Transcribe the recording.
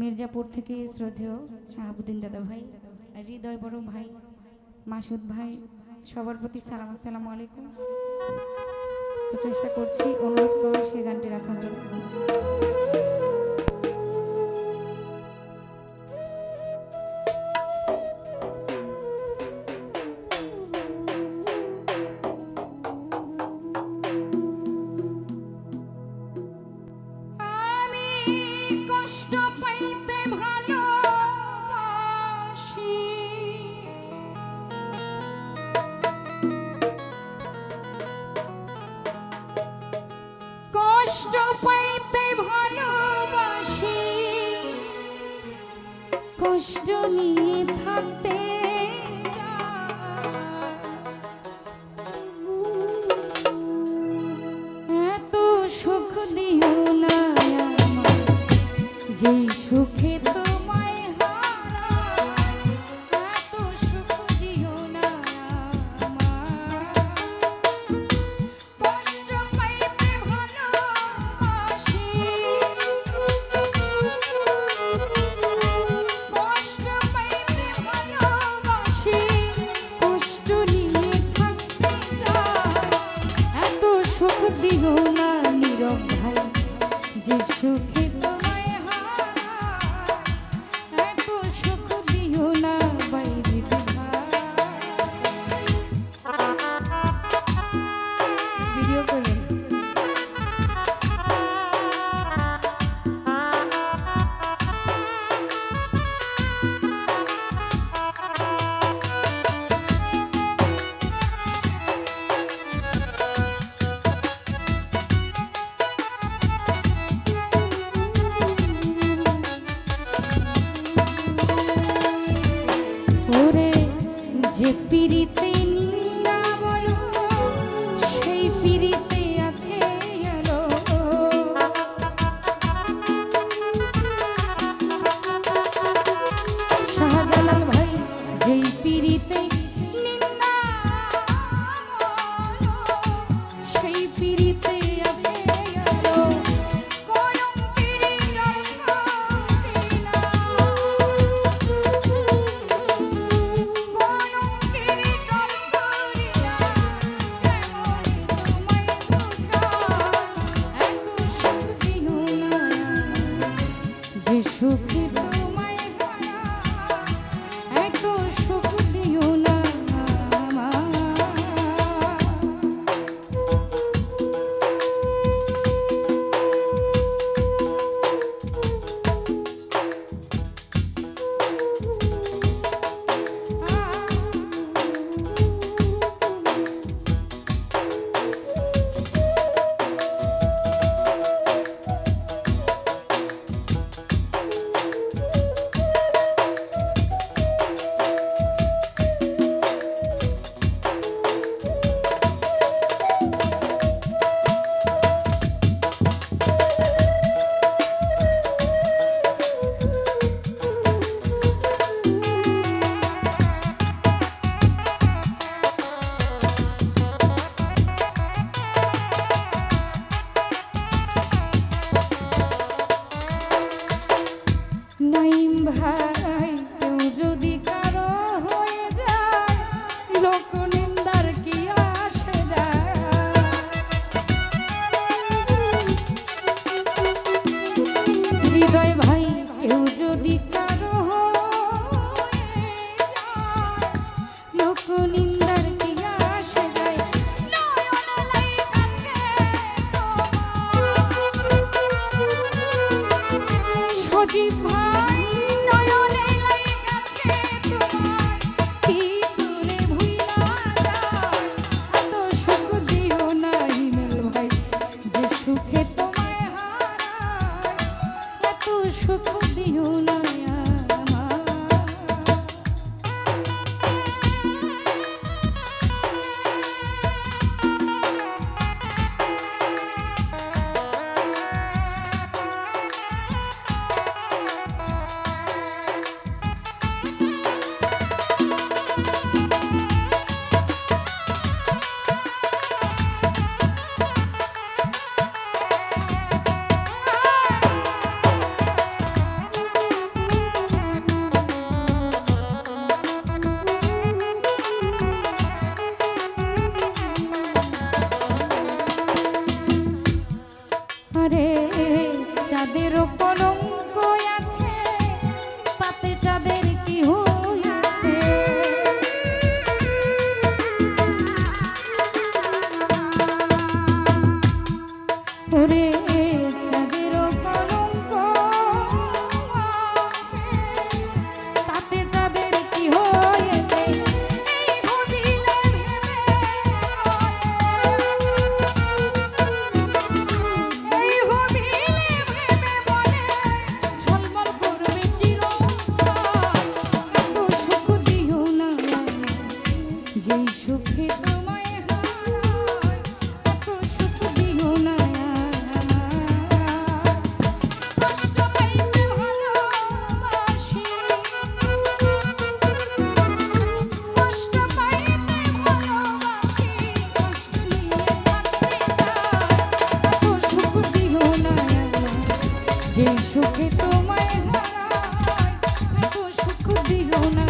মির্জাপুর থেকে শ্রদ্ধেয় শাহাবুদ্দিন দাদা ভাই, হৃদয় বড় ভাই, মাসুদ ভাই, সবার প্রতি সালাম, আসসালামু আলাইকুম। তো চেষ্টা করছি অনুরোধ করে সে গানটি রাখার জন্য। কষ্ট পাইতে ভালোবাসি, কষ্ট পাইতে ভালোবাসি, কষ্ট নিয়ে থাকতে এত সুখ দিও না যে সুখে তোমায় হারাই, এত সুখ দিও না কষ্ট পাইতে ভালোবাসি, কষ্ট পাইতে ভালোবাসি, কষ্ট নিয়ে থাকতে চাই, এত সুখ দিও না নীরব ভাই যে সুখে যে পিরিতে নিন্দা বলো সেই পিরিতে আছে আলো, শাহজালাল ভাই যেই পিরিতে নিন্দা বলো সেই পিরিতে আছে আলো, কলঙ্কেরই রঙ করি না, যে সুখে তোমায় হারাই, এত সুখ দিও না নাইম ভাই, কেউ যদি কারো হয়ে যায় লোক নিন্দার কি আসে যায়, হৃদয় ভাই কেউ যদি কারো হয়ে যায় লোক নিন্দার কি আসে যায়, নয়ন লাইগাছে তোমার সজীব ভাই, নয়নে লাইগাছে তোমার কি করে ভুইলা যায়, এত সুখ দিও না হিমেল ভাই যে সুখে তোমায় হারাই, এত সুখ দিও না ওরে চাঁদের কলঙ্ক আছে, তাতে চাঁদের কি হয়েছে এই ভাবিলে এই ভাবিলে ভেবে বলে ঝলমল করবে চিরস্থায়ী। এত সুখ দিও না যেই সুখে তোমায় হারাই, এত সুখ দিও না। কষ্ট পাইতে ভালোবাসি, কষ্ট পাইতে ভালোবাসি, কষ্ট নিয়ে কাটতে চাই। এত সুখ দিও না যেই সুখে তোমায় হারাই, এত সুখ দিও না।